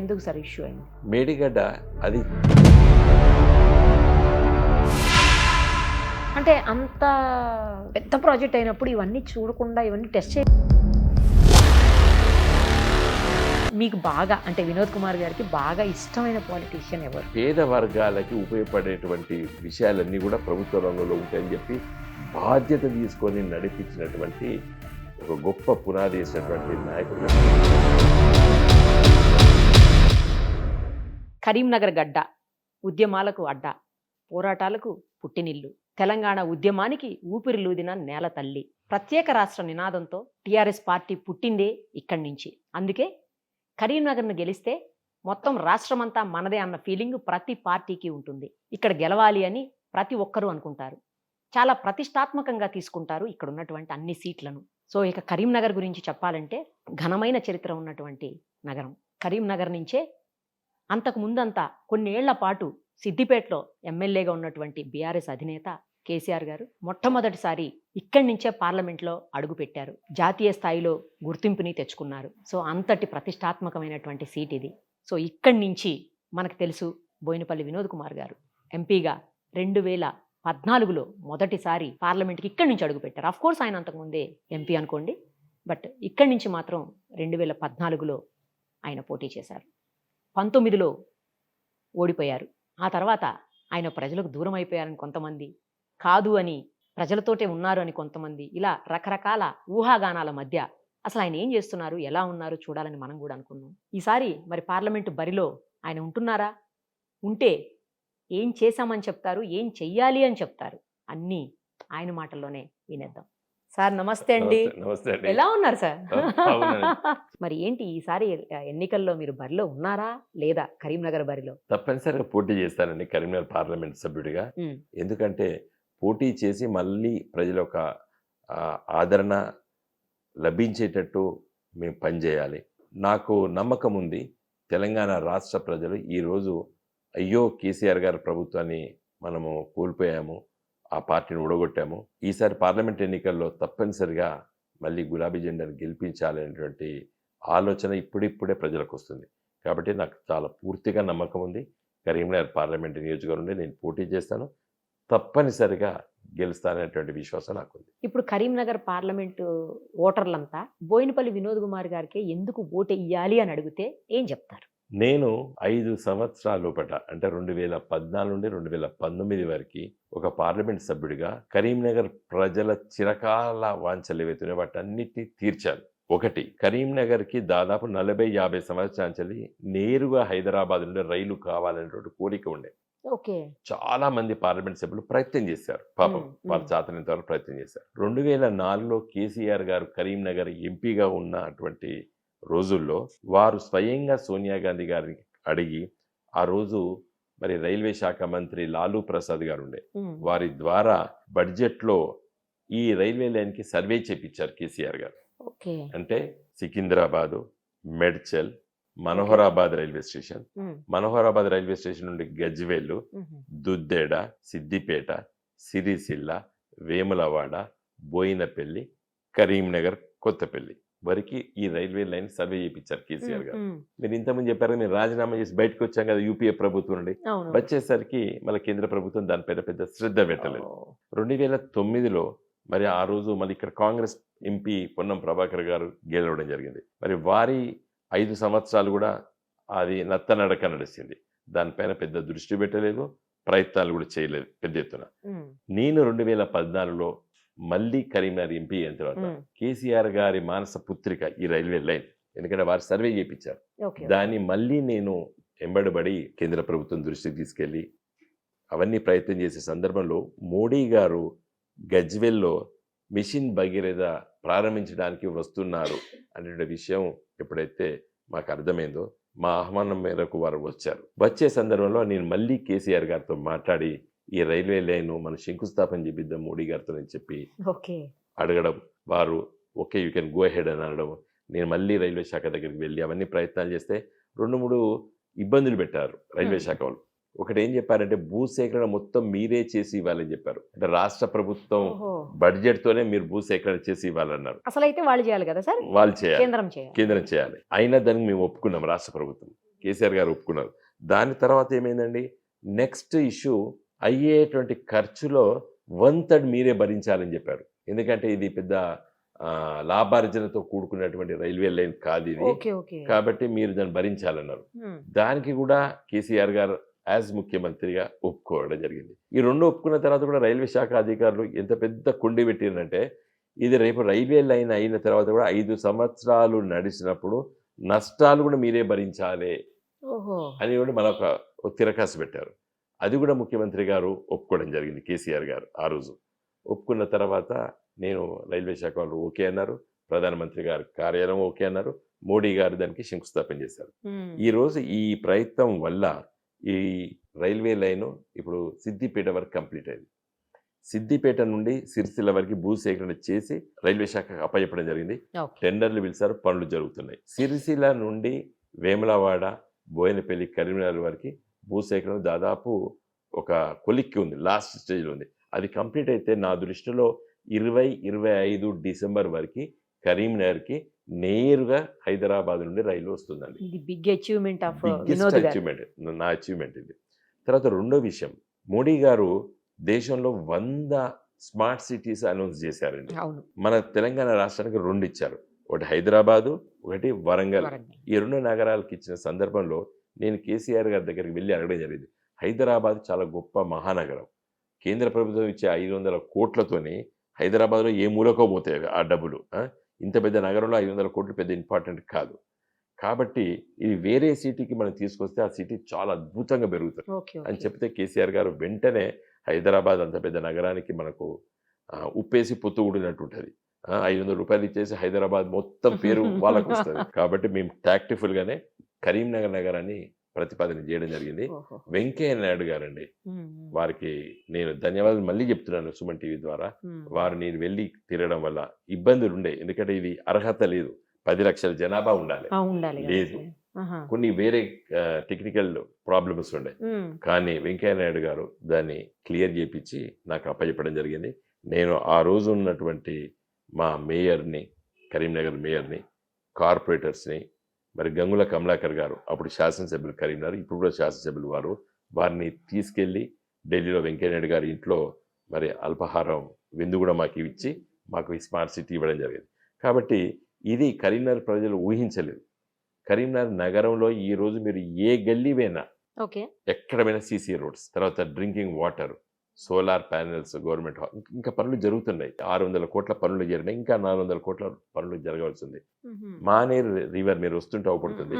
ఎందుకు sir issue అయింది? మేడిగడ్డ అది అంటే అంత పెద్ద ప్రాజెక్ట్ అయినప్పుడు ఇవన్నీ చూడకుండా ఇవన్నీ టెస్ట్ చే మీకు బాగా అంటే వినోద్ కుమార్ గారికి బాగా ఇష్టమైన పాలిటీషియన్ ఎవరు? పేద వర్గాలకి ఉపయోగపడేటువంటి విషయాలన్నీ కూడా ప్రభుత్వ రంగంలో ఉంటాయని చెప్పి బాధ్యత తీసుకొని నడిపించినటువంటి ఒక గొప్ప పునాది వేసినటువంటి నాయకుడు. కరీంనగర్ గడ్డ ఉద్యమాలకు అడ్డ, పోరాటాలకు పుట్టినిల్లు, తెలంగాణ ఉద్యమానికి ఊపిరిలూదిన నేల తల్లి. ప్రత్యేక రాష్ట్ర నినాదంతో టీఆర్ఎస్ పార్టీ పుట్టిందే ఇక్కడి నుంచి. అందుకే కరీంనగర్ను గెలిస్తే మొత్తం రాష్ట్రమంతా మనదే అన్న ఫీలింగ్ ప్రతి పార్టీకి ఉంటుంది. ఇక్కడ గెలవాలి అని ప్రతి ఒక్కరూ అనుకుంటారు. చాలా ప్రతిష్టాత్మకంగా తీసుకుంటారు ఇక్కడ ఉన్నటువంటి అన్ని సీట్లను. సో ఇక కరీంనగర్ గురించి చెప్పాలంటే ఘనమైన చరిత్ర ఉన్నటువంటి నగరం. కరీంనగర్ నుంచే అంతకు ముందంతా కొన్ని ఏళ్ల పాటు సిద్దిపేటలో ఎమ్మెల్యేగా ఉన్నటువంటి బీఆర్ఎస్ అధినేత కేసీఆర్ గారు మొట్టమొదటిసారి ఇక్కడి నుంచే పార్లమెంట్లో అడుగుపెట్టారు. జాతీయ స్థాయిలో గుర్తింపుని తెచ్చుకున్నారు. సో అంతటి ప్రతిష్టాత్మకమైనటువంటి సీట్ ఇది. సో ఇక్కడి నుంచి మనకు తెలుసు బోయినపల్లి వినోద్ కుమార్ గారు ఎంపీగా 2014లో మొదటిసారి పార్లమెంట్కి ఇక్కడి నుంచి అడుగుపెట్టారు. అఫ్ కోర్స్ ఆయన అంతకుముందే ఎంపీ అనుకోండి, బట్ ఇక్కడి నుంచి మాత్రం 2014లో ఆయన పోటీ చేశారు. 19లో ఓడిపోయారు. ఆ తర్వాత ఆయన ప్రజలకు దూరం అయిపోయారని కొంతమంది, కాదు అని ప్రజలతోటే ఉన్నారు అని కొంతమంది, ఇలా రకరకాల ఊహాగానాల మధ్య అసలు ఆయన ఏం చేస్తున్నారు, ఎలా ఉన్నారు చూడాలని మనం కూడా అనుకున్నాం. ఈసారి మరి పార్లమెంటు బరిలో ఆయన ఉంటున్నారా? ఉంటే ఏం చేశామని చెప్తారు, ఏం చెయ్యాలి అని చెప్తారు, అన్నీ ఆయన మాటల్లోనే వినేద్దాం. సార్ నమస్తే అండి. నమస్తే అండి. ఎలా ఉన్నారు సార్? అవునండి. మరి ఏంటి ఈసారి ఎన్నికల్లో మీరు బరిలో ఉన్నారా లేదా? కరీంనగర్ బరిలో తప్పనిసరిగా పోటీ చేస్తానండి కరీంనగర్ పార్లమెంట్ సభ్యుడిగా. ఎందుకంటే పోటీ చేసి మళ్ళీ ప్రజల ఒక ఆదరణ లభించేటట్టు మేము పనిచేయాలి. నాకు నమ్మకం ఉంది తెలంగాణ రాష్ట్ర ప్రజలు ఈరోజు అయ్యో కేసీఆర్ గారి ప్రభుత్వాన్ని మనము కోల్పోయాము, ఆ పార్టీని ఊడగొట్టాము, ఈసారి పార్లమెంట్ ఎన్నికల్లో తప్పనిసరిగా మళ్ళీ గులాబీ జెండాను గెలిపించాలనేటువంటి ఆలోచన ఇప్పుడిప్పుడే ప్రజలకు వస్తుంది. కాబట్టి నాకు చాలా పూర్తిగా నమ్మకం ఉంది. కరీంనగర్ పార్లమెంట్ నియోజకవర్గం నేను పోటీ చేస్తాను, తప్పనిసరిగా గెలుస్తాననేటువంటి విశ్వాసం నాకుంది. ఇప్పుడు కరీంనగర్ పార్లమెంటు ఓటర్లంతా బోయినపల్లి వినోద్ కుమార్ గారికి ఎందుకు ఓటు వేయాలి అని అడిగితే ఏం చెప్తారు? నేను 5 సంవత్సరాల లోపట అంటే 2014 నుండి 2019 వరకు ఒక పార్లమెంట్ సభ్యుడిగా కరీంనగర్ ప్రజల చిరకాల వాంఛలు ఏవైతున్నాయో వాటన్నిటిని తీర్చాను. ఒకటి, కరీంనగర్కి దాదాపు 40-50 సంవత్సరాల నుంచి నేరుగా హైదరాబాద్ నుండి రైలు కావాలనేటువంటి కోరిక ఉండే. ఓకే. చాలా మంది పార్లమెంట్ సభ్యులు ప్రయత్నం చేశారు, పాపం వాళ్ళ చేతనంత వరకు ప్రయత్నం చేశారు. 2004లో కేసీఆర్ గారు కరీంనగర్ ఎంపీగా ఉన్నటువంటి రోజుల్లో వారు స్వయంగా సోనియా గాంధీ గారిని అడిగి ఆ రోజు మరి రైల్వే శాఖ మంత్రి లాలూ ప్రసాద్ గారు ఉండే, వారి ద్వారా బడ్జెట్లో ఈ రైల్వే లైన్కి సర్వే చేపించారు కేసీఆర్ గారు. అంటే Secunderabad, Medchal, Manoharabad railway station, Manoharabad railway station నుండి గజ్వేలు, దుద్దేడ, సిద్దిపేట, సిరిసిల్ల, వేములవాడ, బోయినపల్లి, కరీంనగర్, కొత్తపల్లి వరకు ఈ రైల్వే లైన్ సర్వే చేయించారు కేసీఆర్ గారు. మీరు ఇంతకుముందు చెప్పారు మీరు రాజీనామా చేసి బయటకు వచ్చాం కదా యూపీఏ ప్రభుత్వం నుండి, వచ్చేసరికి మళ్ళీ కేంద్ర ప్రభుత్వం దానిపైన పెద్ద శ్రద్ధ పెట్టలేదు. 2009లో మరి ఆ రోజు మళ్ళీ ఇక్కడ కాంగ్రెస్ ఎంపీ పొన్నం ప్రభాకర్ గారు గెలవడం జరిగింది. మరి వారి 5 సంవత్సరాలు కూడా అది నత్తనడక నడిచింది. దానిపైన పెద్ద దృష్టి పెట్టలేదు, ప్రయత్నాలు కూడా చేయలేదు పెద్ద ఎత్తున. నేను 2014లో మళ్ళీ కరీంనగర్ ఎంపీ అయిన తర్వాత కేసీఆర్ గారి మానస పుత్రిక ఈ రైల్వే లైన్, ఎందుకంటే వారు సర్వే చేయించారు, దాన్ని మళ్ళీ నేను ఎంబడబడి కేంద్ర ప్రభుత్వం దృష్టికి తీసుకెళ్ళి అవన్నీ ప్రయత్నం చేసే సందర్భంలో మోడీ గారు గజ్వెల్లో మిషన్ భగీరథ ప్రారంభించడానికి వస్తున్నారు అనే విషయం ఎప్పుడైతే మాకు అర్థమైందో మా ఆహ్వానం మేరకు వారు వచ్చారు. వచ్చే సందర్భంలో నేను మళ్ళీ కేసీఆర్ గారితో మాట్లాడి ఈ రైల్వే లైన్ మన శంకుస్థాపన చేపిద్దాం మోడీ గారితో అని చెప్పి అడగడం, వారు okay you can go head అని అనడం, నేను మళ్ళీ రైల్వే శాఖ దగ్గరికి వెళ్ళి అవన్నీ ప్రయత్నాలు చేస్తే 2-3 ఇబ్బందులు పెట్టారు రైల్వే శాఖ వాళ్ళు. ఒకటి ఏం చెప్పారంటే భూసేకరణ మొత్తం మీరే చేసి ఇవ్వాలని చెప్పారు. అంటే రాష్ట్ర ప్రభుత్వం బడ్జెట్ తోనే మీరు భూసేకరణ చేసి ఇవ్వాలన్నారు. అసలు అయితే వాళ్ళు చేయాలి కదా సార్, వాళ్ళు చేయాలి, కేంద్రం చేయాలి. అయినా దానికి మేము ఒప్పుకున్నాం రాష్ట్ర ప్రభుత్వం. కేసీఆర్ గారు ఒప్పుకున్నారు. దాని తర్వాత ఏమైందండి, నెక్స్ట్ ఇష్యూ అయ్యేటువంటి ఖర్చులో 1/3 మీరే భరించాలని చెప్పారు. ఎందుకంటే ఇది పెద్ద లాభార్జనతో కూడుకున్నటువంటి రైల్వే లైన్ కాదు ఇది, ఓకే ఓకే కాబట్టి మీరు దాన్ని భరించాలన్నారు. దానికి కూడా కేసీఆర్ గారు యాజ్ ముఖ్యమంత్రిగా ఒప్పుకోవడం జరిగింది. ఈ రెండు ఒప్పుకున్న తర్వాత కూడా రైల్వే శాఖ అధికారులు ఎంత పెద్ద కుండి పెట్టిరంటే, ఇది రేపు రైల్వే లైన్ అయిన తర్వాత కూడా 5 సంవత్సరాలు నడిచినప్పుడు నష్టాలు కూడా మీరే భరించాలి ఓహో అని కూడా మనొక తిరకాసు పెట్టారు. అది కూడా ముఖ్యమంత్రి గారు ఒప్పుకోవడం జరిగింది, కేసీఆర్ గారు ఆ రోజు. ఒప్పుకున్న తర్వాత నేను రైల్వే శాఖ వాళ్ళు ఓకే అన్నారు, ప్రధానమంత్రి గారు కార్యాలయం ఓకే అన్నారు, మోడీ గారు దానికి శంకుస్థాపన చేశారు. ఈరోజు ఈ ప్రయత్నం వల్ల ఈ రైల్వే లైను ఇప్పుడు సిద్దిపేట వరకు కంప్లీట్ అయింది. సిద్దిపేట నుండి సిరిసిల్ల వరకు భూసేకరణ చేసి రైల్వే శాఖకు అప్పచెప్పడం జరిగింది. టెండర్లు పిలిచారు, పనులు జరుగుతున్నాయి. సిరిసిల్ల నుండి వేములవాడ, బోయినపల్లి, కరీంనగర్ వరకు భూసేకరణ దాదాపు ఒక కొలిక్కి ఉంది, లాస్ట్ స్టేజ్లో ఉంది. అది కంప్లీట్ అయితే నా దృష్టిలో 2025 డిసెంబర్ వరకు కరీంనగర్కి నేరుగా హైదరాబాద్ నుండి రైలు వస్తుందండి. ఇది big achievement of biggest achievement, నా అచీవ్మెంట్ ఇది. తర్వాత రెండో విషయం, మోడీ గారు దేశంలో 100 స్మార్ట్ సిటీస్ అనౌన్స్ చేశారండి. అవును మన తెలంగాణ రాష్ట్రానికి 2 ఇచ్చారు, ఒకటి హైదరాబాదు, ఒకటి వరంగల్. ఈ 2 నగరాలకు ఇచ్చిన సందర్భంలో నేను కేసీఆర్ గారి దగ్గరికి వెళ్ళి అడగడం జరిగింది. హైదరాబాద్ చాలా గొప్ప మహానగరం, కేంద్ర ప్రభుత్వం ఇచ్చే 500 కోట్లతోని హైదరాబాద్లో ఏ మూలకో పోతాయి ఆ డబ్బులు. ఇంత పెద్ద నగరంలో 500 కోట్లు పెద్ద ఇంపార్టెంట్ కాదు. కాబట్టి ఇది వేరే సిటీకి మనం తీసుకొస్తే ఆ సిటీ చాలా అద్భుతంగా పెరుగుతుంది అని చెప్తే కేసీఆర్ గారు వెంటనే హైదరాబాద్ అంత పెద్ద నగరానికి మనకు ఉప్పేసి పొత్తు ఊడినట్టు ఉంటుంది. 500 రూపాయలు ఇచ్చేసి హైదరాబాద్ మొత్తం పేరు వాళ్ళకు వస్తుంది. కాబట్టి మేము టాక్టిఫుల్గానే కరీంనగర్ నగరాన్ని ప్రతిపాదన చేయడం జరిగింది. వెంకయ్య నాయుడు గారండి, వారికి నేను ధన్యవాదాలు మళ్ళీ చెప్తున్నాను సుమన్ టీవీ ద్వారా. వారు నేను వెళ్ళి తిరగడం వల్ల ఇబ్బందులు ఉండే, ఎందుకంటే ఇది అర్హత లేదు, 10 లక్షల జనాభా ఉండాలి, లేదు, కొన్ని వేరే టెక్నికల్ ప్రాబ్లమ్స్ ఉండే. కానీ వెంకయ్య నాయుడు గారు దాన్ని క్లియర్ చేపించి నాకు అప్పచెప్పడం జరిగింది. నేను ఆ రోజు ఉన్నటువంటి మా మేయర్ని, కరీంనగర్ మేయర్ని, కార్పొరేటర్స్ని, మరి గంగుల కమలాకర్ గారు అప్పుడు శాసనసభ్యులు కరీంనగర్, ఇప్పుడు కూడా శాసనసభ్యులు వారిని తీసుకెళ్ళి ఢిల్లీలో వెంకయ్య నాయుడు గారి ఇంట్లో మరి అల్పాహారం విందు కూడా మాకు ఇచ్చి మాకు ఈ స్మార్ట్ సిటీ ఇవ్వడం జరిగింది. కాబట్టి ఇది కరీంనగర్ ప్రజలు ఊహించలేదు. కరీంనగర్ నగరంలో ఈ రోజు మీరు ఏ గల్లీ పోయినా ఎక్కడ పోయినా సీసీ రోడ్స్, తర్వాత drinking water, solar panels, government ఇంకా పనులు జరుగుతున్నాయి. 600 కోట్ల పనులు జరిగినాయి, ఇంకా 400 కోట్ల పనులు జరగవలసింది. మానేరు రివర్ మీరు వస్తుంటే అవపడుతుంది,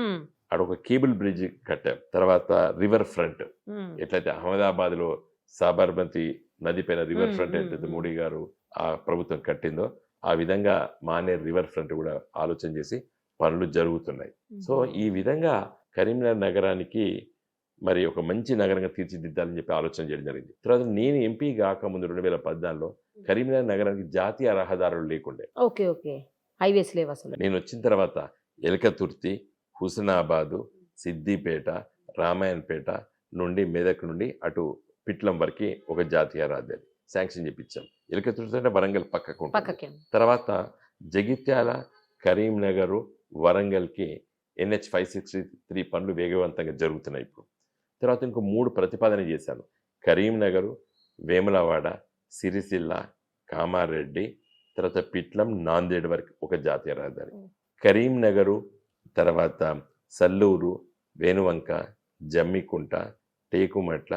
అక్కడ ఒక కేబుల్ బ్రిడ్జ్ కట్టాం. తర్వాత రివర్ ఫ్రంట్, ఎట్లయితే అహ్మదాబాద్ లో సాబర్మతి నది పైన రివర్ ఫ్రంట్ ఎట్లయితే మోడీ గారు ఆ ప్రభుత్వం కట్టిందో, ఆ విధంగా మానేరు రివర్ ఫ్రంట్ కూడా ఆలోచన చేసి పనులు జరుగుతున్నాయి. సో ఈ విధంగా కరీంనగర్ నగరానికి మరి ఒక మంచి నగరంగా తీర్చిదిద్దాలని చెప్పి ఆలోచన చేయడం జరిగింది. తర్వాత నేను ఎంపీ కాకముందు 2014లో కరీంనగర్ నగరానికి జాతీయ రహదారులు లేకుండే. హైవేస్ లేవు అసలు. నేను వచ్చిన తర్వాత ఎలకతుర్తి, హుస్నాబాదు, సిద్దిపేట, రామాయణపేట నుండి మెదక్ నుండి అటు పిట్లం వరకు ఒక జాతీయ రహదారి శాంక్షన్ చేపించాం. ఎలకతుర్తి అంటే వరంగల్ పక్కకు. తర్వాత జగిత్యాల, కరీంనగర్, వరంగల్కి NH 563 పనులు వేగవంతంగా జరుగుతున్నాయి ఇప్పుడు. తర్వాత ఇంకో 3 ప్రతిపాదన చేశాను. కరీంనగర్, వేములవాడ, సిరిసిల్ల, కామారెడ్డి, తర్వాత పిట్లం, నాందేడ్ వరకు ఒక జాతీయ రహదారి. కరీంనగరు, తర్వాత సల్లూరు, వేనువంక, జమ్మికుంట, టేకుమట్ల,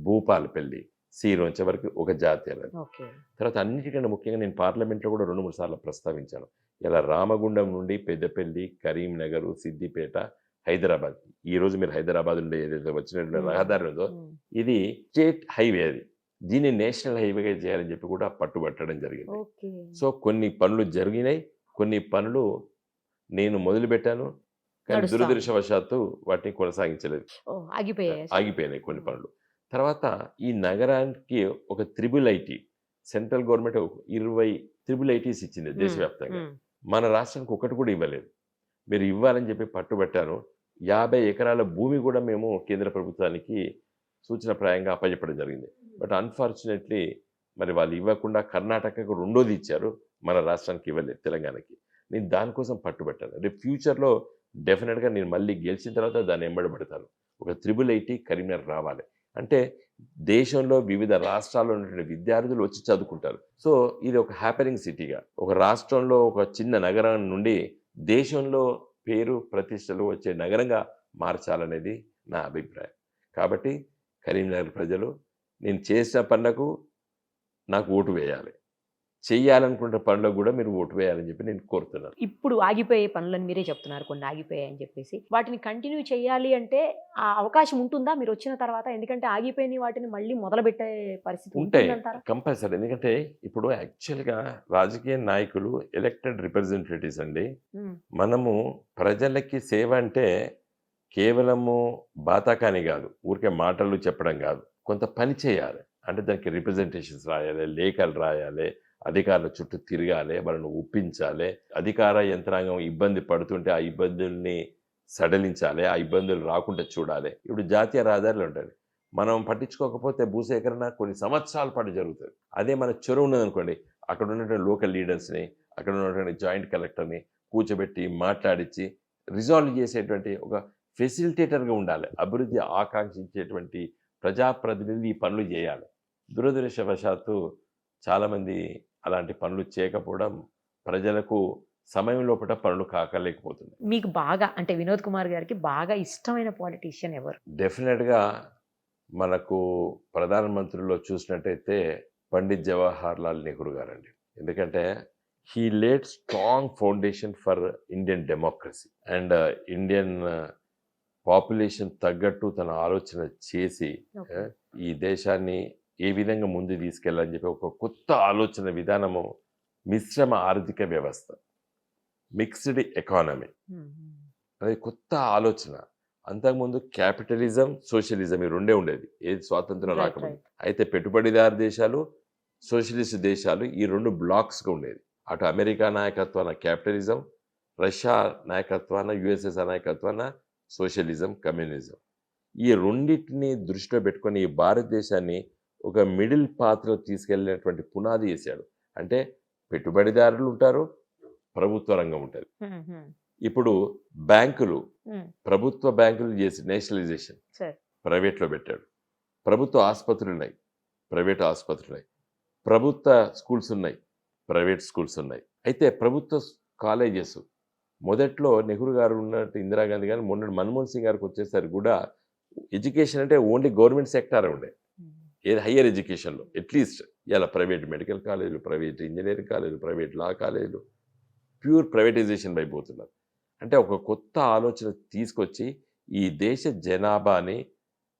భూపాలపల్లి, సీరోంచ వరకు ఒక జాతీయ రహదారి. తర్వాత అన్నిటికన్నా ముఖ్యంగా నేను పార్లమెంట్లో కూడా 2-3 సార్లు ప్రస్తావించాను. ఇలా రామగుండం నుండి పెద్దపల్లి, కరీంనగర్, సిద్దిపేట, హైదరాబాద్. ఈ రోజు మీరు హైదరాబాద్ నుండి ఏదైతే వచ్చినటువంటి రహదారి ఉందో ఇది స్టేట్ హైవే, అది దీన్ని నేషనల్ హైవేగా చేయాలని చెప్పి కూడా పట్టుబట్టడం జరిగింది. సో కొన్ని పనులు జరిగినాయి, కొన్ని పనులు నేను మొదలు పెట్టాను, కానీ దురదృష్టవశాత్తు వాటిని కొనసాగించలేదు, ఆగిపోయినాయి కొన్ని పనులు. తర్వాత ఈ నగరానికి ఒక IIIT సెంట్రల్ గవర్నమెంట్ 20 IIITs ఇచ్చింది దేశవ్యాప్తంగా. మన రాష్ట్రానికి ఒకటి కూడా ఇవ్వలేదు. మీరు ఇవ్వాలని చెప్పి పట్టుబట్టాను. 50 ఎకరాల భూమి కూడా మేము కేంద్ర ప్రభుత్వానికి సూచనప్రాయంగా అప్పచెప్పడం జరిగింది. బట్ అన్ఫార్చునేట్లీ మరి వాళ్ళు ఇవ్వకుండా కర్ణాటకకు 2ది ఇచ్చారు, మన రాష్ట్రానికి ఇవ్వలేదు, తెలంగాణకి. నేను దానికోసం పట్టుబట్టాను. రేపు ఫ్యూచర్లో డెఫినెట్గా నేను మళ్ళీ గెలిచిన తర్వాత దాన్ని ఎంబడబడతాను. ఒక 888 కరీంనగర్ రావాలి అంటే దేశంలో వివిధ రాష్ట్రాల్లో ఉన్నటువంటి విద్యార్థులు వచ్చి చదువుకుంటారు. సో ఇది ఒక హ్యాపెనింగ్ సిటీగా, ఒక రాష్ట్రంలో ఒక చిన్న నగరం నుండి దేశంలో పేరు ప్రతిష్టలు వచ్చే నగరంగా మార్చాలనేది నా అభిప్రాయం. కాబట్టి కరీంనగర్ ప్రజలు నేను చేసిన పనులకు నాకు ఓటు వేయాలి, చెయ్యాలనుకున్న పనులకు కూడా మీరు ఓటు వేయాలని చెప్పి నేను కోరుతున్నాను. ఇప్పుడు ఆగిపోయే పనులని మీరే చెప్తున్నారు, కొన్ని ఆగిపోయాయి అని చెప్పేసి. వాటిని కంటిన్యూ చేయాలి అంటే ఆ అవకాశం ఉంటుందా మీరు వచ్చిన తర్వాత? ఎందుకంటే ఆగిపోయిన వాటిని మళ్ళీ మొదలుపెట్టే పరిస్థితి ఉంటాయి ఉంటుందంటారా? కంపల్సరీ. ఎందుకంటే ఇప్పుడు యాక్చువల్గా రాజకీయ నాయకులు ఎలక్టెడ్ రిప్రజెంటేటివ్స్ అండి. ఉమ్, మనము ప్రజలకి సేవ అంటే కేవలము బాతాకాని కాదు, ఊరికే మాటలు చెప్పడం కాదు, కొంత పని చేయాలి. అంటే దానికి రిప్రజెంటేషన్స్ రాయాలి, లేఖలు రాయాలి, అధికారుల చుట్టూ తిరగాలి, వాళ్ళని ఒప్పించాలి, అధికార యంత్రాంగం ఇబ్బంది పడుతుంటే ఆ ఇబ్బందుల్ని సడలించాలి, ఆ ఇబ్బందులు రాకుండా చూడాలి. ఇప్పుడు జాతీయ రహదారులు ఉంటాయి, మనం పట్టించుకోకపోతే భూసేకరణ కొన్ని సంవత్సరాల పాటు జరుగుతుంది. అదే మన చెరువు ఉన్నదనుకోండి, అక్కడ ఉన్నటువంటి లోకల్ లీడర్స్ని, అక్కడ ఉన్నటువంటి జాయింట్ కలెక్టర్ని కూర్చోబెట్టి మాట్లాడించి రిజాల్వ్ చేసేటువంటి ఒక ఫెసిలిటేటర్గా ఉండాలి. అభివృద్ధి ఆకాంక్షించేటువంటి ప్రజాప్రతినిధి ఈ పనులు చేయాలి. దురదృష్టవశాత్తు చాలామంది అలాంటి పనులు చేయకపోవడం ప్రజలకు సమయం లోపల పనులు కాకలేకపోతుంది. మీకు బాగా అంటే వినోద్ కుమార్ గారికి బాగా ఇష్టమైన పాలిటీషియన్ ఎవరు? డెఫినెట్గా మనకు ప్రధానమంత్రిలో చూసినట్టయితే పండిత్ జవహర్ లాల్ నెహ్రూ గారండి. ఎందుకంటే he laid strong foundation for Indian democracy and Indian population తగ్గట్టు తన ఆలోచన చేసి Okay. ఈ దేశాన్ని ఏ విధంగా ముందు తీసుకెళ్ళాలని చెప్పి ఒక కొత్త ఆలోచన విధానము, మిశ్రమ ఆర్థిక వ్యవస్థ, మిక్స్డ్ ఎకానమీ, ఉమ్, అది కొత్త ఆలోచన. అంతకుముందు క్యాపిటలిజం, సోషలిజం ఈ రెండే ఉండేది ఏది స్వాతంత్రం Right, రాకముందు. right. అయితే పెట్టుబడిదారు దేశాలు, సోషలిస్ట్ దేశాలు ఈ రెండు బ్లాక్స్గా ఉండేది. అటు అమెరికా నాయకత్వాన క్యాపిటలిజం, రష్యా నాయకత్వాన, యుఎస్ఎస్ నాయకత్వాన సోషలిజం, కమ్యూనిజం. ఈ రెండింటిని దృష్టిలో పెట్టుకొని ఈ భారతదేశాన్ని ఒక మిడిల్ పాత్రలో తీసుకెళ్ళినటువంటి పునాది వేశాడు. అంటే పెట్టుబడిదారులు ఉంటారు, ప్రభుత్వ రంగం ఉంటుంది. ఉమ్, ఉమ్, ఇప్పుడు బ్యాంకులు, ఉమ్, ప్రభుత్వ బ్యాంకులు చేసి నేషనలైజేషన్ సరే. ప్రైవేట్లో పెట్టాడు. ప్రభుత్వ ఆసుపత్రులు ఉన్నాయి, ప్రైవేట్ ఆసుపత్రులు ఉన్నాయి. ప్రభుత్వ స్కూల్స్ ఉన్నాయి, ప్రైవేట్ స్కూల్స్ ఉన్నాయి. అయితే ప్రభుత్వ కాలేజెస్ మొదట్లో నెహ్రూ గారు ఉన్నట్టు ఇందిరాగాంధీ గారు, మొన్న మన్మోహన్ సింగ్ గారికి వచ్చేసరికి కూడా ఎడ్యుకేషన్ అంటే ఓన్లీ గవర్నమెంట్ సెక్టార్ ఉండే, ఉమ్, ఏది హయ్యర్ ఎడ్యుకేషన్లో అట్లీస్ట్. ఇలా ప్రైవేట్ మెడికల్ కాలేజీలు, ప్రైవేట్ ఇంజనీరింగ్ కాలేజీలు, ప్రైవేట్ లా కాలేజీలు ప్యూర్ ప్రైవేటైజేషన్ అయిపోతున్నారు. అంటే ఒక కొత్త ఆలోచన తీసుకొచ్చి ఈ దేశ జనాభాని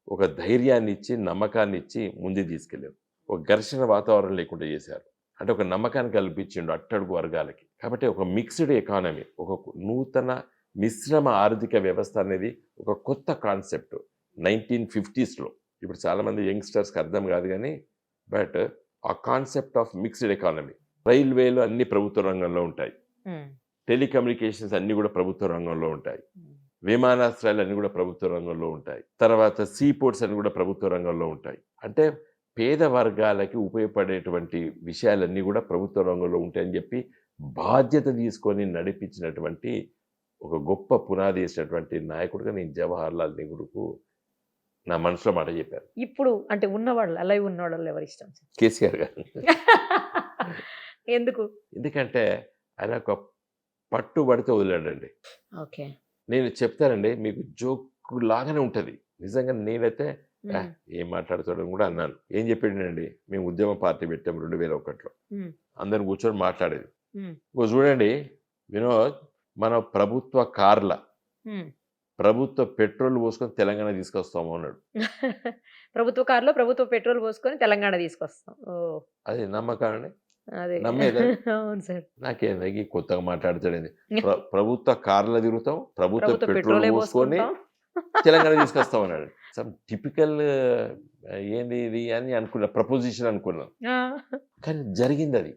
ఒక ధైర్యాన్ని ఇచ్చి, నమ్మకాన్ని ఇచ్చి ముందుకు తీసుకెళ్ళారు. ఒక ఘర్షణ వాతావరణం లేకుండా చేశారు. అంటే ఒక నమ్మకాన్ని కల్పించిండు అట్టడుగు వర్గాలకి. కాబట్టి ఒక మిక్స్డ్ ఎకానమీ, ఒక నూతన మిశ్రమ ఆర్థిక వ్యవస్థ అనేది ఒక కొత్త కాన్సెప్ట్ 1950స్లో. ఇప్పుడు చాలామంది యంగ్స్టర్స్కి అర్థం కాదు కానీ, బట్ ఆ కాన్సెప్ట్ ఆఫ్ మిక్స్డ్ ఎకానమీ. రైల్వేలు అన్ని ప్రభుత్వ రంగంలో ఉంటాయి, ఉమ్, టెలికమ్యూనికేషన్స్ అన్నీ కూడా ప్రభుత్వ రంగంలో ఉంటాయి, ఉమ్, విమానాశ్రయాలు అన్నీ కూడా ప్రభుత్వ రంగంలో ఉంటాయి, తర్వాత సీ పోర్ట్స్ అన్ని కూడా ప్రభుత్వ రంగంలో ఉంటాయి. అంటే పేద వర్గాలకి ఉపయోగపడేటువంటి విషయాలన్నీ కూడా ప్రభుత్వ రంగంలో ఉంటాయని చెప్పి బాధ్యత తీసుకొని నడిపించినటువంటి ఒక గొప్ప పునాది వేసినటువంటి నాయకుడిగా నేను జవహర్ లాల్ నెహ్రూకు నా మనసులో మాట చెప్పాను. ఇప్పుడు అంటే ఉన్నవాళ్ళు అలై ఉన్నవాళ్ళు ఎవరు ఇష్టం సార్? కేసీఆర్ గారు. ఎందుకు? ఎందుకంటే ఆయన ఒక పట్టుబడితే వదిలాడండి. ఓకే. నేను చెప్తానండి మీకు, జోక్ లాగానే ఉంటుంది నిజంగా. నేనైతే ఉమ్, ఏం మాట్లాడుతాడని కూడా అన్నాను. ఏం చెప్పాడండి, మేము ఉద్యమ పార్టీ పెట్టాము 2001లో, ఉమ్, అందరు కూర్చొని మాట్లాడేది. ఉమ్, ఇంకో చూడండి వినోద్, మన ప్రభుత్వ కార్ల, ఉమ్. ప్రభుత్వ పెట్రోల్ పోసుకొని తెలంగాణ తీసుకొస్తాము అన్నాడు. ప్రభుత్వ కారులో ప్రభుత్వ పెట్రోల్ పోసుకొని తెలంగాణ తీసుకొస్తాం. ఓ, అది నమ్మకాన్ని అదే. నమ్మేదా? అవును సార్. నాకేంది కొత్తగా మాట్లాడతాడేంది. ప్రభుత్వ కార్ల తిరుగుతాం, ప్రభుత్వ ప్రభుత్వ పెట్రోల్ పెట్రోలే పోసుకొని పోసుకుంటాం. తెలంగాణ తీసుకొస్తాం అన్నాడు. సమ్ టిపికల్ ఏంది ఇది అని అనుకున్నా, ప్రపోజిషన్ అనుకున్నాం. ఆ, కానీ జరిగింది అది.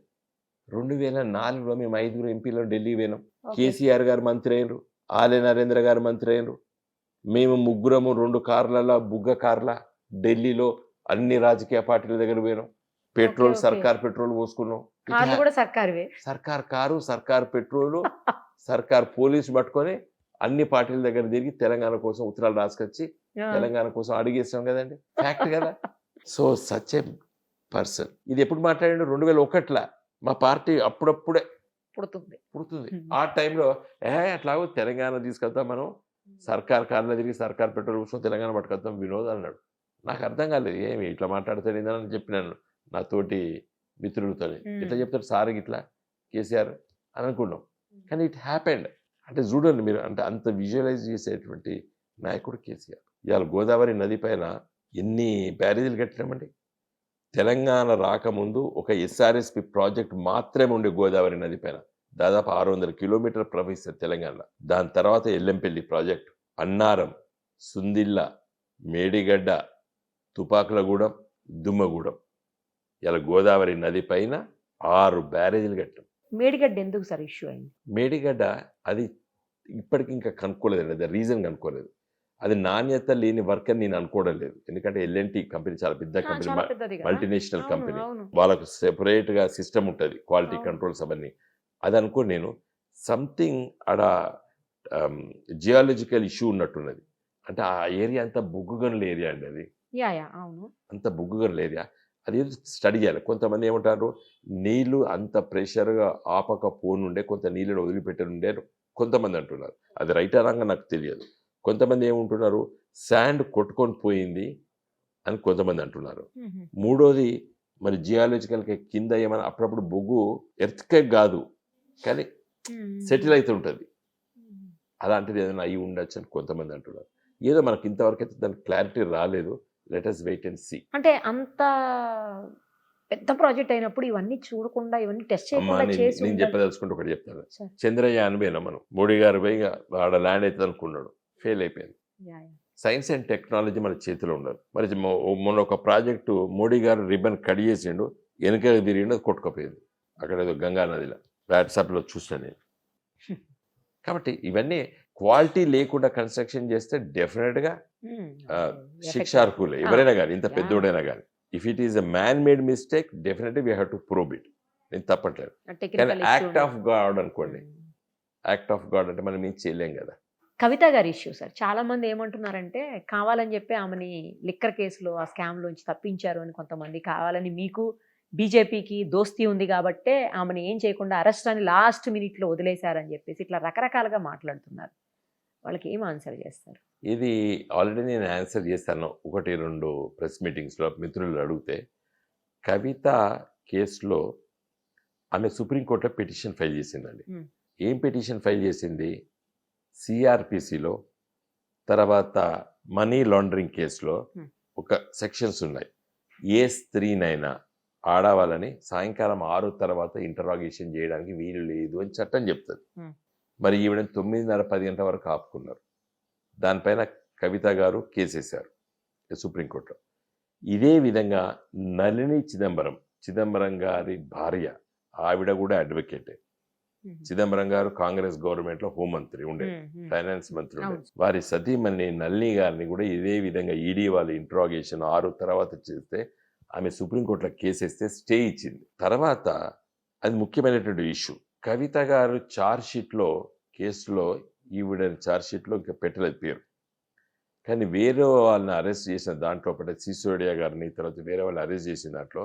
2004లో మేము 5 ఎంపీలో ఢిల్లీ పోయినాం. ఓకే. కేసీఆర్ గారు మంత్రి అయినరు, ఆలే నరేంద్ర గారు మంత్రి అయినరు. మేము ముగ్గురము 2 కార్ల, బుగ్గ కార్ల ఢిల్లీలో అన్ని రాజకీయ పార్టీల దగ్గర పోయినాం. Petrol, okay. సర్కార్ పెట్రోల్ పోసుకున్నాం. కార్లు కూడా సర్కారువే. సర్కార్ కారు, సర్కార్ పెట్రోలు, సర్కార్ పోలీసు పట్టుకొని అన్ని పార్టీల దగ్గర తిరిగి తెలంగాణ కోసం ఉత్తరాలు రాసుకొచ్చి తెలంగాణ కోసం అడిగేస్తాం కదండి, ఫ్యాక్ట్ కదా. So such a person. ఇది ఎప్పుడు మాట్లాడాడు? 2001 మా పార్టీ అప్పుడప్పుడే పుడుతుంది. ఆ టైంలో అట్లాగో తెలంగాణ తీసుకెళ్తాం మనం, సర్కార్ కార్లో తిరిగి సర్కార్ పెట్రోల్ కోసం తెలంగాణ పట్టుకొద్దాం వినోద్ అన్నాడు. నాకు అర్థం కాలేదు, ఏమి ఇట్లా మాట్లాడతాడు ఏందని చెప్పినాను నా తోటి మిత్రులతో. ఇట్లా చెప్తాడు సార్ ఇట్లా కేసీఆర్ అని అనుకున్నాం, కానీ ఇట్ హ్యాపెండ్. అంటే చూడండి మీరు, అంటే అంత విజువలైజ్ చేసేటువంటి నాయకుడు కేసీఆర్. ఇవాళ గోదావరి నది పైన ఎన్ని బ్యారేజీలు కట్టినామండి. తెలంగాణ రాకముందు ఒక ఎస్ఆర్ఎస్పి ప్రాజెక్ట్ మాత్రమే ఉండే గోదావరి నది పైన, దాదాపు 600 కిలోమీటర్లు ప్రవహిస్తుంది తెలంగాణ. దాని తర్వాత ఎల్లంపల్లి ప్రాజెక్టు, అన్నారం, సుందిల్ల, మేడిగడ్డ, తుపాకులగూడెం, దుమ్మగూడెం. ఇలా గోదావరి నది పైన 6 బ్యారేజీలు కట్టాం. మేడిగడ్డ ఎందుకు సార్ ఇష్యూ అయింది? మేడిగడ్డ అది ఇప్పటికి ఇంకా కనుక్కోలేదండి, అది రీజన్ కనుక్కోలేదు. అది నాణ్యత లేని వర్క్ అని నేను అనుకోవడం లేదు. ఎందుకంటే ఎల్ఎన్టీ కంపెనీ చాలా పెద్ద కంపెనీ, మల్టీనేషనల్ కంపెనీ, వాళ్ళకు సెపరేట్గా సిస్టమ్ ఉంటుంది, క్వాలిటీ కంట్రోల్స్ అవన్నీ. అది అనుకో నేను సంథింగ్ ఆడ జియాలజికల్ ఇష్యూ ఉన్నట్టున్నది. అంటే ఆ ఏరియా అంతా బొగ్గుగనుల ఏరియా అండి, అది అంత బొగ్గుగనుల ఏరియా. అది స్టడీ చేయాలి. కొంతమంది ఏమంటారు, నీళ్లు అంత ప్రెషర్గా ఆపకపోనుండే కొంత నీళ్ళని వదిలిపెట్టనుండే కొంతమంది అంటున్నారు. అది రైట్ అనగా నాకు తెలియదు. కొంతమంది ఏమంటున్నారు, శాండ్ కొట్టుకొని పోయింది అని కొంతమంది అంటున్నారు. మూడోది మరి జియాలజికల్గా కింద ఏమైనా అప్పుడప్పుడు బొగ్గు ఎర్త్కేక్ కాదు కానీ సెటిల్ అవుతుంటుంది, అలాంటిది ఏదైనా అయి ఉండొచ్చు అని కొంతమంది అంటున్నారు. ఏదో మనకి ఇంతవరకు అయితే దానికి క్లారిటీ రాలేదు. Let us wait and see. అంటే అంత పెద్ద ప్రాజెక్ట్ అయినప్పుడు ఇవన్నీ చూడకుండా, ఇవన్నీ టెస్ట్ చేయకుండా చేసి నేను చెప్పదలుచుకుంటే ఒకటి చెప్తాను. చంద్రయాన్ పోయినా మనం, మోడీ గారు పోయి ఆడ ల్యాండ్ అవుతుంది అనుకున్నాడు, ఫెయిల్ అయిపోయింది. సైన్స్ అండ్ టెక్నాలజీ మన చేతిలో ఉండదు. మరి మొన్న ఒక ప్రాజెక్టు మోడీ గారు రిబన్ కట్ చేసిండు, వెనక తిరిగిండు, అది కొట్టుకుపోయింది అక్కడ ఏదో గంగా నదిలో. వాట్సాప్లో చూస్తాను నేను. కాబట్టి ఇవన్నీ క్వాలిటీ లేకుండా కన్స్ట్రక్షన్ చేస్తే డెఫినెట్గా శిక్షార్హులే ఎవరైనా కానీ, ఇంత పెద్దోడైనా కానీ. If it is a man made mistake definitely we have to probe it, నేను తప్పట్లేదు. కానీ యాక్ట్ ఆఫ్ గాడ్ అనుకోండి, యాక్ట్ ఆఫ్ గాడ్ అంటే మనం ఏం చేయలేం కదా. కవిత గారి ఇష్యూ సార్, చాలా మంది ఏమంటున్నారంటే కావాలని చెప్పి ఆమెని లిక్కర్ కేసులో ఆ స్కామ్ లోంచి తప్పించారు అని కొంతమంది, కావాలని మీకు బీజేపీకి దోస్తీ ఉంది కాబట్టే ఆమెను ఏం చేయకుండా అరెస్ట్ అని లాస్ట్ మినిట్లో వదిలేశారని చెప్పేసి ఇట్లా రకరకాలుగా మాట్లాడుతున్నారు. వాళ్ళకి ఏం ఆన్సర్ చేస్తారు? ఇది ఆల్రెడీ నేను ఆన్సర్ చేశాను 1-2 ప్రెస్ మీటింగ్స్లో మిత్రులు అడిగితే. కవిత కేసులో ఆమె సుప్రీంకోర్టులో పిటిషన్ ఫైల్ చేసిందండి. ఏం పిటిషన్ ఫైల్ చేసింది? సిఆర్పిసిలో, తర్వాత మనీ లాండరింగ్ కేసులో ఒక సెక్షన్స్ ఉన్నాయి. ఏ స్త్రీనైనా, ఆడవాళ్ళని సాయంకాలం 6 తర్వాత ఇంటరాగేషన్ చేయడానికి వీలు లేదు అని చట్టం చెప్తుంది. మరి ఈవిడ 9:30-10 గంటల వరకు ఆపుకున్నారు. దానిపైన కవిత గారు కేసేశారు సుప్రీంకోర్టులో. ఇదే విధంగా నళిని చిదంబరం గారి భార్య, ఆవిడ కూడా అడ్వకేటే. చిదంబరం గారు కాంగ్రెస్ గవర్నమెంట్లో హోంమంత్రి ఉండే, ఫైనాన్స్ మంత్రి ఉండే. వారి సతీమణి నళిని గారిని కూడా ఇదే విధంగా ఈడీ వాళ్ళు ఇంట్రాగేషన్ 6 తర్వాత చేస్తే ఆమె సుప్రీంకోర్టులో కేసేస్తే స్టే ఇచ్చింది. తర్వాత అది ముఖ్యమైనటువంటి ఇష్యూ. కవిత గారు ఛార్జ్షీట్లో కేసులో ఈవిడ ఛార్జ్షీట్లో ఇంకా పెట్టలేదు పేరు, కానీ వేరే వాళ్ళని అరెస్ట్ చేసిన దాంట్లో సిసోడియా గారిని, తర్వాత వేరే వాళ్ళు అరెస్ట్ చేసిన దాంట్లో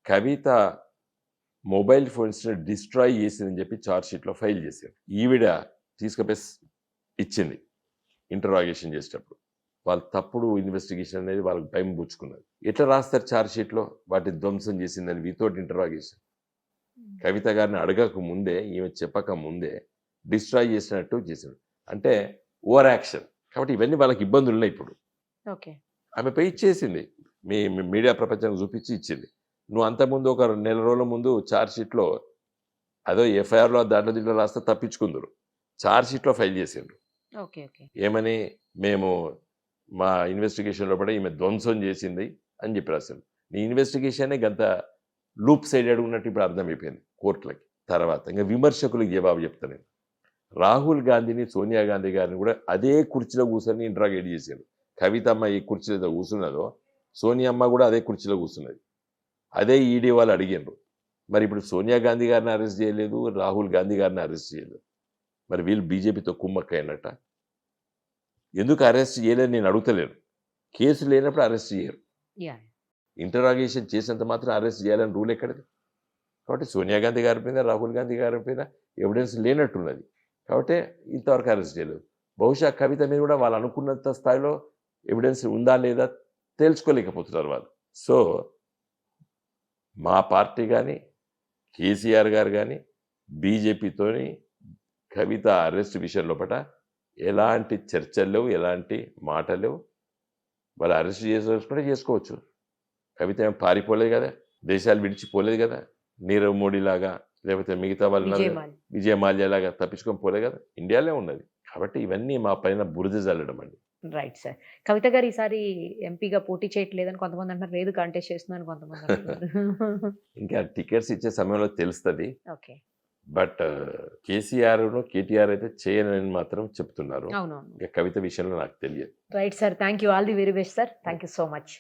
కవిత మొబైల్ ఫోన్స్ని డిస్ట్రాయ్ చేసిందని చెప్పి ఛార్జ్షీట్లో ఫైల్ చేశారు. ఈవిడ తీసుకుపోయి ఇచ్చింది ఇంటరాగేషన్ చేసేటప్పుడు. వాళ్ళ తప్పుడు ఇన్వెస్టిగేషన్ అనేది వాళ్ళకి టైం పుచ్చుకున్నది. ఎట్లా రాస్తారు ఛార్జ్షీట్లో? వాటిని ధ్వంసం చేసిందని వితౌట్ ఇంటరాగేషన్. కవిత గారిని అడగక ముందే, ఈమె చెప్పక ముందే డిస్ట్రాయ్ చేసినట్టు చేశాడు. అంటే ఓవర్ యాక్షన్. కాబట్టి ఇవన్నీ వాళ్ళకి ఇబ్బందులు ఉన్నాయి ఇప్పుడు. ఆమె పై ఇచ్చేసింది, మీ మీడియా ప్రపంచానికి చూపించి ఇచ్చింది. నువ్వు అంతకుముందు ఒక 2 నెలల రోజుల ముందు ఛార్జ్షీట్లో అదో ఎఫ్ఐఆర్లో దాంట్లో దీంట్లో రాస్తే తప్పించుకుందరు, ఛార్జ్షీట్లో ఫైల్ చేసిండ్రు. ఏమని? మేము మా ఇన్వెస్టిగేషన్లో పడి ఈమె ధ్వంసం చేసింది అని చెప్పి రాశాడు. నీ ఇన్వెస్టిగేషనే గంత లూప్ సైడ్ అడుగున్నట్టు ఇప్పుడు అర్థమైపోయింది కోర్టులకి. తర్వాత ఇంకా విమర్శకులకు జవాబు చెప్తాను. రాహుల్ గాంధీని, సోనియా గాంధీ గారిని కూడా అదే కుర్చీలో కూర్చొని ఇంట్రాగేట్ చేశారు. కవితమ్మ ఏ కుర్చీలో కూర్చున్నదో సోనియా అమ్మ కూడా అదే కుర్చీలో కూర్చున్నది. అదే ఈడీ వాళ్ళు అడిగిండ్రు. మరి ఇప్పుడు సోనియా గాంధీ గారిని అరెస్ట్ చేయలేదు, రాహుల్ గాంధీ గారిని అరెస్ట్ చేయలేదు. మరి వీళ్ళు బీజేపీతో కుమ్మక్కైనట్ట. ఎందుకు అరెస్ట్ చేయలేదు నేను అడుగుతలేను. కేసు లేనప్పుడు అరెస్ట్ చేయరు. యా ఇంటరాగేషన్ చేసినంత మాత్రం అరెస్ట్ చేయాలని రూల్ ఎక్కడిది? కాబట్టి సోనియా గాంధీ గారి మీద, రాహుల్ గాంధీ గారి మీద ఎవిడెన్స్ లేనట్టున్నది. కాబట్టి ఇంతవరకు అరెస్ట్ చేయలేదు. బహుశా కవిత మీద కూడా వాళ్ళు అనుకున్నంత స్థాయిలో ఎవిడెన్స్ ఉందా లేదా తేల్చుకోలేకపోతున్నారు వాళ్ళు. సో మా పార్టీ కానీ, కేసీఆర్ గారు కానీ, బీజేపీతోని కవిత అరెస్ట్ విషయం లోపల ఎలాంటి చర్చలు లేవు, ఎలాంటి మాటలు లేవు. వాళ్ళు అరెస్ట్ చేసుకుంటే చేసుకోవచ్చు. కవిత ఏం పారిపోలేదు కదా, దేశాలు విడిచిపోలేదు కదా, నీరవ్ మోడీ లాగా లేకపోతే మిగతా వాళ్ళు విజయ మాల్యా లాగా తప్పించుకొని పోలేదు కదా, ఇండియాలో ఉన్నది. కాబట్టి ఇవన్నీ మా పైన బురద జల్లడం అండి. Right sir. కవిత గారు ఈసారి ఎంపీగా పోటీ చేయట్లేదని కొంతమంది అంటారు, లేదు కంటెస్ట్ చేస్తున్నాను కొంతమంది అంటున్నారు. ఇంకా టికెట్స్ ఇచ్చే సమయంలో తెలుస్తుంది. ఓకే. బట్ కేసీఆర్ను కేటీఆర్ అయితే చేయనని మాత్రం చెప్తున్నారు. అవునవును. ఇంకా కవిత విషయంలో నాకు తెలియదు. Right sir. Thank you. All the very best sir. Thank you so much.